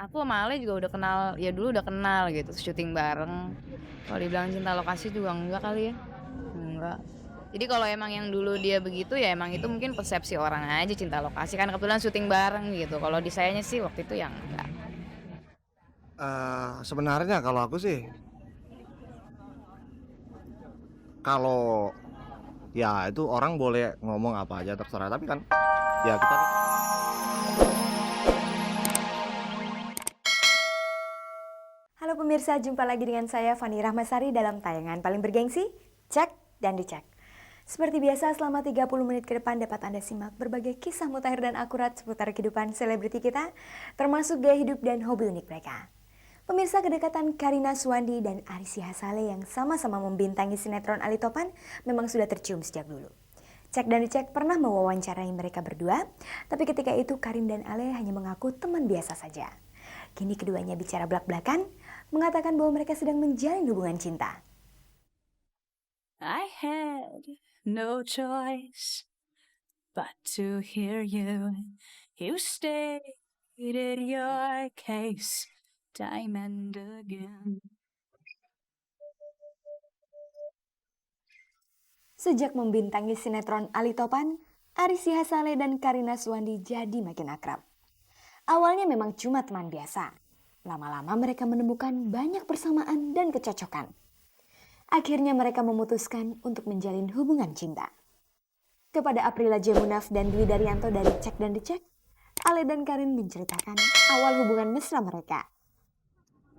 Aku sama Ale juga udah kenal, ya dulu udah kenal gitu, syuting bareng. Kalau dibilang cinta lokasi juga enggak kali ya. Enggak. Jadi kalau emang yang dulu dia begitu ya emang itu mungkin persepsi orang aja cinta lokasi kan kebetulan syuting bareng gitu. Kalau di sayanya sih waktu itu yang enggak. Sebenarnya kalau aku sih, kalau ya itu orang boleh ngomong apa aja terserah, tapi kan ya kita Halo pemirsa, jumpa lagi dengan saya Fani Rahmasari dalam tayangan paling bergengsi, Cek dan Dicek. Seperti biasa, selama 30 menit ke depan dapat Anda simak berbagai kisah mutakhir dan akurat seputar kehidupan selebriti kita, termasuk gaya hidup dan hobi unik mereka. Pemirsa, kedekatan Karina Suwandi dan Arisy Hasale yang sama-sama membintangi sinetron Ali Topan memang sudah tercium sejak dulu. Cek dan Dicek pernah mewawancarai mereka berdua, tapi ketika itu Karin dan Ale hanya mengaku teman biasa saja. Kini keduanya bicara belak-belakan, mengatakan bahwa mereka sedang menjalin hubungan cinta. I had no choice but to hear you. You stated your case time and again. Sejak membintangi sinetron Ali Topan, Arisy Hasale dan Karina Suwandi jadi makin akrab. Awalnya memang cuma teman biasa. Lama-lama mereka menemukan banyak persamaan dan kecocokan. Akhirnya mereka memutuskan untuk menjalin hubungan cinta. Kepada Aprila Jemunaf dan Dwi Daryanto dari Cek dan Dicek, Ale dan Karin menceritakan awal hubungan mesra mereka.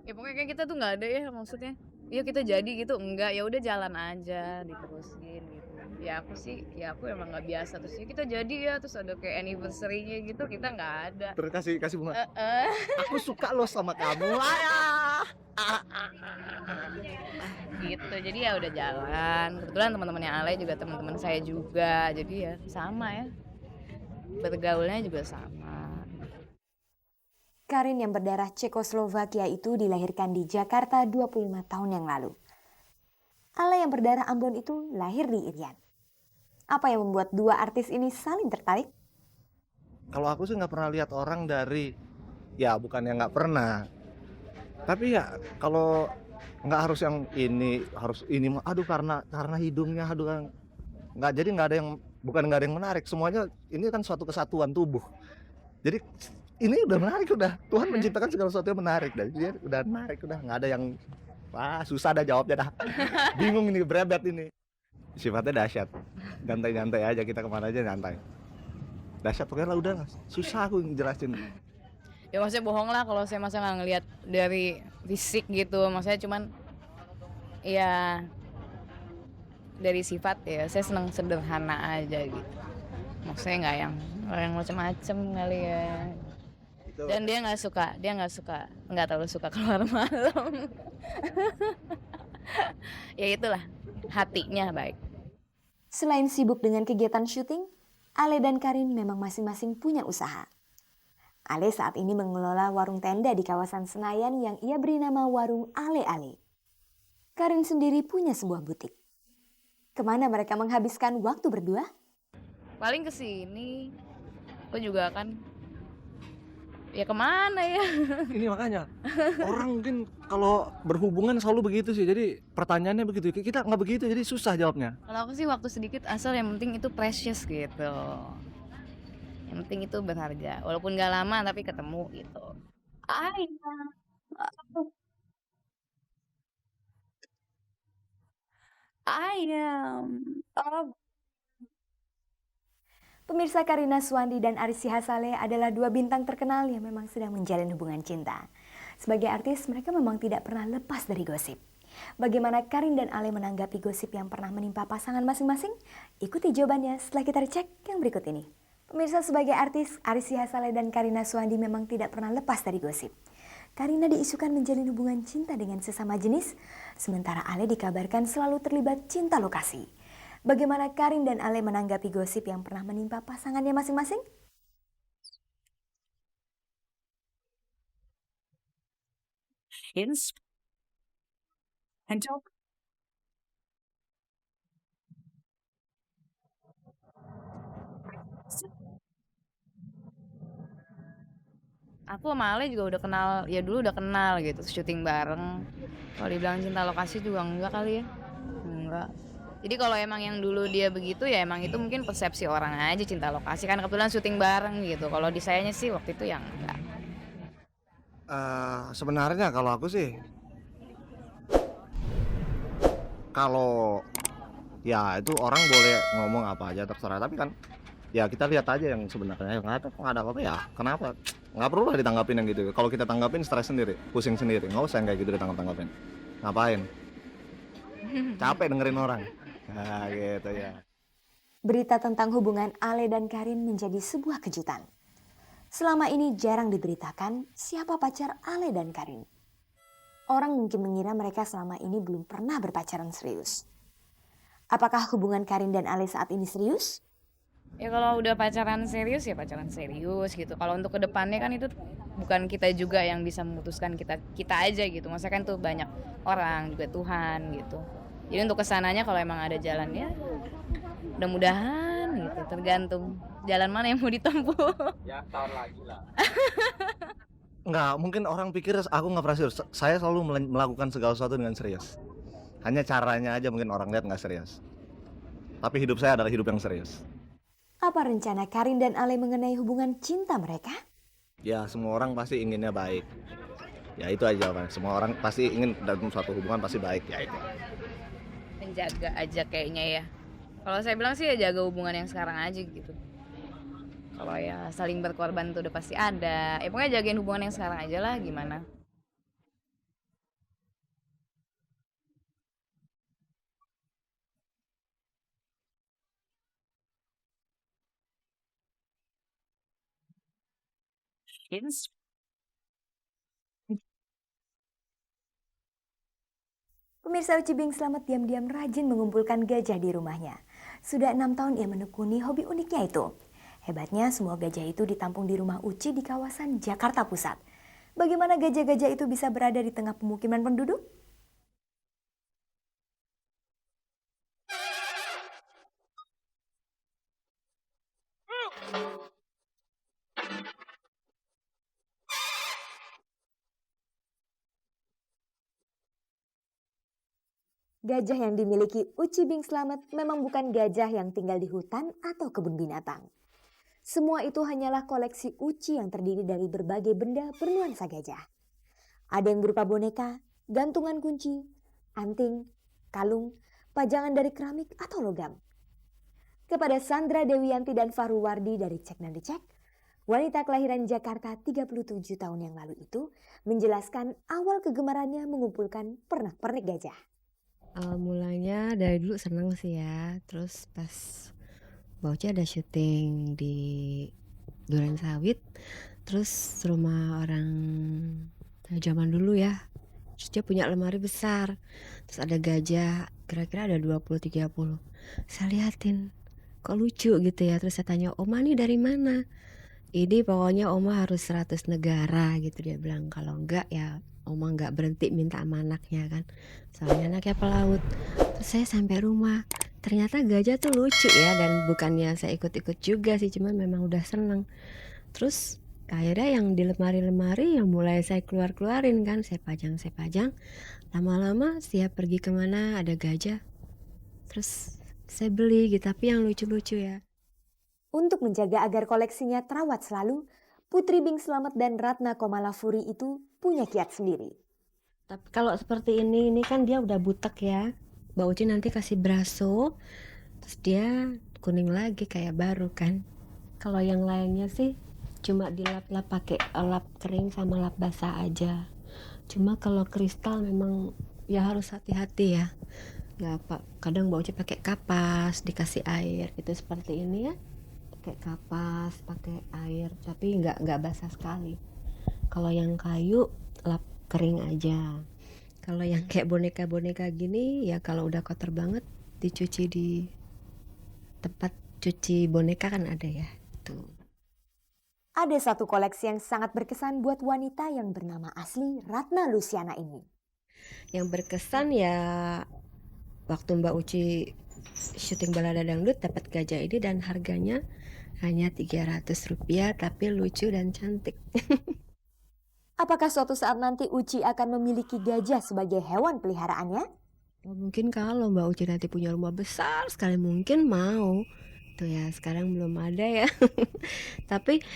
Ya pokoknya kayak kita tuh nggak ada ya maksudnya. Iya kita jadi gitu enggak ya udah jalan aja diterusin gitu. Ya aku sih ya aku emang nggak biasa terus ya kita jadi ya terus ada kayak anniversary-nya gitu kita nggak ada. terus kasih bunga. Heeh. Aku suka lo sama kamu. Ayah. Gitu jadi ya udah jalan kebetulan teman-temannya Ale juga teman-teman saya juga jadi ya sama ya bergaulnya juga sama. Karin yang berdarah Cekoslovakia itu dilahirkan di Jakarta 25 tahun yang lalu. Ale yang berdarah Ambon itu lahir di Irian. Apa yang membuat dua artis ini saling tertarik? Kalau aku sih nggak pernah lihat orang dari, ya bukan yang nggak pernah, tapi ya kalau nggak harus ini aduh karena hidungnya aduh kan nggak, jadi nggak ada yang, bukan nggak ada yang menarik, semuanya ini kan suatu kesatuan tubuh. Jadi ini udah menarik, udah Tuhan menciptakan segala sesuatu yang menarik, dan dia udah menarik, udah nggak ada yang wah susah dah jawabnya dah. Bingung ini, berebet ini. Sifatnya dahsyat, nyantai-nyantai aja, kita kemana aja nyantai. Dahsyat pokoknya lah, udah susah aku ngejelasin. Ya maksudnya bohong lah kalau saya masa nggak ngelihat dari fisik gitu maksudnya cuman ya dari sifat ya saya seneng sederhana aja gitu maksudnya nggak yang macem-macem kali ya Itu dan dia nggak terlalu suka keluar malam. Ya itulah hatinya baik. Selain sibuk dengan kegiatan syuting, Ale dan Karin memang masing-masing punya usaha. Ale saat ini mengelola warung tenda di kawasan Senayan yang ia beri nama Warung Ale Ale. Karin sendiri punya sebuah butik. Kemana mereka menghabiskan waktu berdua? Paling kesini aku juga kan ya kemana ya. ini makanya orang mungkin kalau berhubungan selalu begitu sih, jadi pertanyaannya begitu, kita nggak begitu, jadi susah jawabnya. Kalau aku sih waktu sedikit asal yang penting itu precious gitu. Yang penting itu berharga. Walaupun gak lama tapi ketemu gitu. I I am a Pemirsa, Karina Suwandi dan Arisy Hasale adalah dua bintang terkenal yang memang sedang menjalin hubungan cinta. Sebagai artis, mereka memang tidak pernah lepas dari gosip. Bagaimana Karin dan Ale menanggapi gosip yang pernah menimpa pasangan masing-masing? Ikuti jawabannya setelah kita cek yang berikut ini. Pemirsa, sebagai artis, Arisy Hasale dan Karina Suwandi memang tidak pernah lepas dari gosip. Karina diisukan menjalin hubungan cinta dengan sesama jenis, sementara Ale dikabarkan selalu terlibat cinta lokasi. Bagaimana Karin dan Ale menanggapi gosip yang pernah menimpa pasangannya masing-masing? ins and talk. Aku sama Ale juga udah kenal, ya dulu udah kenal gitu, syuting bareng. Kalau dibilang cinta lokasi juga enggak kali ya. Enggak. Jadi kalau emang yang dulu dia begitu ya emang itu mungkin persepsi orang aja cinta lokasi kan kebetulan syuting bareng gitu. Kalau di sayanya sih waktu itu yang enggak. Sebenarnya kalau aku sih, kalau ya itu orang boleh ngomong apa aja terserah, tapi kan ya kita lihat aja yang sebenarnya, nggak ada apa-apa ya kenapa, nggak perlu lah ditanggapin yang gitu. Kalau kita tanggapin stres sendiri, pusing sendiri, nggak usah yang kayak gitu ditanggap-tanggapin. Ngapain, capek dengerin orang, nah gitu ya. Berita tentang hubungan Ale dan Karin menjadi sebuah kejutan. Selama ini jarang diberitakan siapa pacar Ale dan Karin. Orang mungkin mengira mereka selama ini belum pernah berpacaran serius. Apakah hubungan Karin dan Ale saat ini serius? Ya kalau udah pacaran serius ya pacaran serius gitu. Kalau untuk kedepannya kan itu bukan kita juga yang bisa memutuskan, kita aja gitu. Masa kan tuh banyak orang juga Tuhan gitu. Jadi untuk kesananya kalau emang ada jalannya, mudah-mudahan gitu. Tergantung jalan mana yang mau ditempuh. Nggak mungkin orang pikir aku nggak pernah serius. Saya selalu melakukan segala sesuatu dengan serius. Hanya caranya aja mungkin orang lihat nggak serius. Tapi hidup saya adalah hidup yang serius. Apa rencana Karin dan Ale mengenai hubungan cinta mereka? Ya semua orang pasti inginnya baik. Ya itu aja jawabannya. Semua orang pasti ingin dalam suatu hubungan pasti baik, ya itu. Menjaga aja kayaknya ya. Kalau saya bilang sih ya jaga hubungan yang sekarang aja gitu. Kalau ya saling berkorban tuh udah pasti ada. Ya pokoknya jagain hubungan yang sekarang aja lah gimana. It's Pemirsa Uci Bing Slamet diam-diam rajin mengumpulkan gajah di rumahnya. Sudah 6 tahun ia menekuni hobi uniknya itu. Hebatnya semua gajah itu ditampung di rumah Uci di kawasan Jakarta Pusat. Bagaimana gajah-gajah itu bisa berada di tengah pemukiman penduduk? Gajah yang dimiliki Uci Bing Slamet memang bukan gajah yang tinggal di hutan atau kebun binatang. Semua itu hanyalah koleksi Uci yang terdiri dari berbagai benda bernuansa gajah. Ada yang berupa boneka, gantungan kunci, anting, kalung, pajangan dari keramik atau logam. Kepada Sandra Dewianti dan Fahru Wardi dari Cek dan Dicek, wanita kelahiran Jakarta 37 tahun yang lalu itu menjelaskan awal kegemarannya mengumpulkan pernak-pernik gajah. Mulanya dari dulu seneng sih ya, terus pas Bauci ada syuting di Duren Sawit, terus rumah orang zaman dulu ya, terus dia punya lemari besar, terus ada gajah, kira-kira ada 20-30, saya liatin, kok lucu gitu ya, terus saya tanya, Oma nih dari mana? Ini pokoknya Oma harus 100 negara gitu, dia bilang, kalau enggak ya Oma nggak berhenti minta sama anaknya kan, soalnya anaknya pelaut. Terus saya sampai rumah, ternyata gajah tuh lucu ya, dan bukannya saya ikut-ikut juga sih, cuma memang udah seneng. Terus akhirnya yang di lemari-lemari yang mulai saya keluarin kan, saya pajang. Lama-lama setiap pergi kemana ada gajah, terus saya beli gitu, tapi yang lucu-lucu ya. Untuk menjaga agar koleksinya terawat selalu, Putri Bing Slamet dan Ratna Komalafuri itu punya kiat sendiri. Tapi kalau seperti ini kan dia udah butek ya. Mbak Uci nanti kasih braso, terus dia kuning lagi kayak baru kan. Kalau yang lainnya sih cuma dilap-lap pakai lap kering sama lap basah aja. Cuma kalau kristal memang ya harus hati-hati ya. Ya Pak, kadang Mbak Uci pakai kapas, dikasih air gitu seperti ini ya. Pakai kapas, pakai air, tapi nggak basah sekali. Kalau yang kayu lap kering aja. Kalau yang kayak boneka-boneka gini ya kalau udah kotor banget dicuci di tempat cuci boneka kan ada ya. Tuh. Ada satu koleksi yang sangat berkesan buat wanita yang bernama asli Ratna Luciana ini. Yang berkesan ya waktu Mbak Uci syuting balada dangdut dapat gajah ini dan harganya hanya Rp300 tapi lucu dan cantik. Apakah suatu saat nanti Uci akan memiliki gajah sebagai hewan peliharaannya? Oh, mungkin kalau Mbak Uci nanti punya rumah besar sekali mungkin mau. Tuh ya, sekarang belum ada ya. Tapi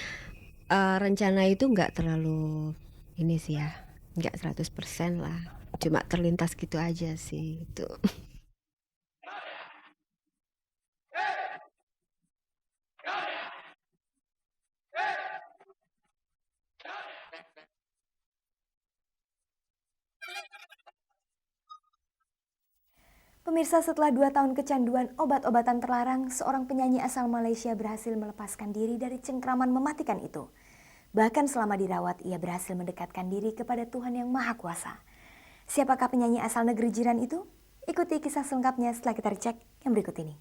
rencana itu nggak terlalu ini sih ya, nggak 100% lah. Cuma terlintas gitu aja sih itu. Pemirsa, setelah 2 tahun kecanduan obat-obatan terlarang, seorang penyanyi asal Malaysia berhasil melepaskan diri dari cengkraman mematikan itu. Bahkan selama dirawat, ia berhasil mendekatkan diri kepada Tuhan yang Maha Kuasa. Siapakah penyanyi asal negeri jiran itu? Ikuti kisah selengkapnya setelah kita cek yang berikut ini.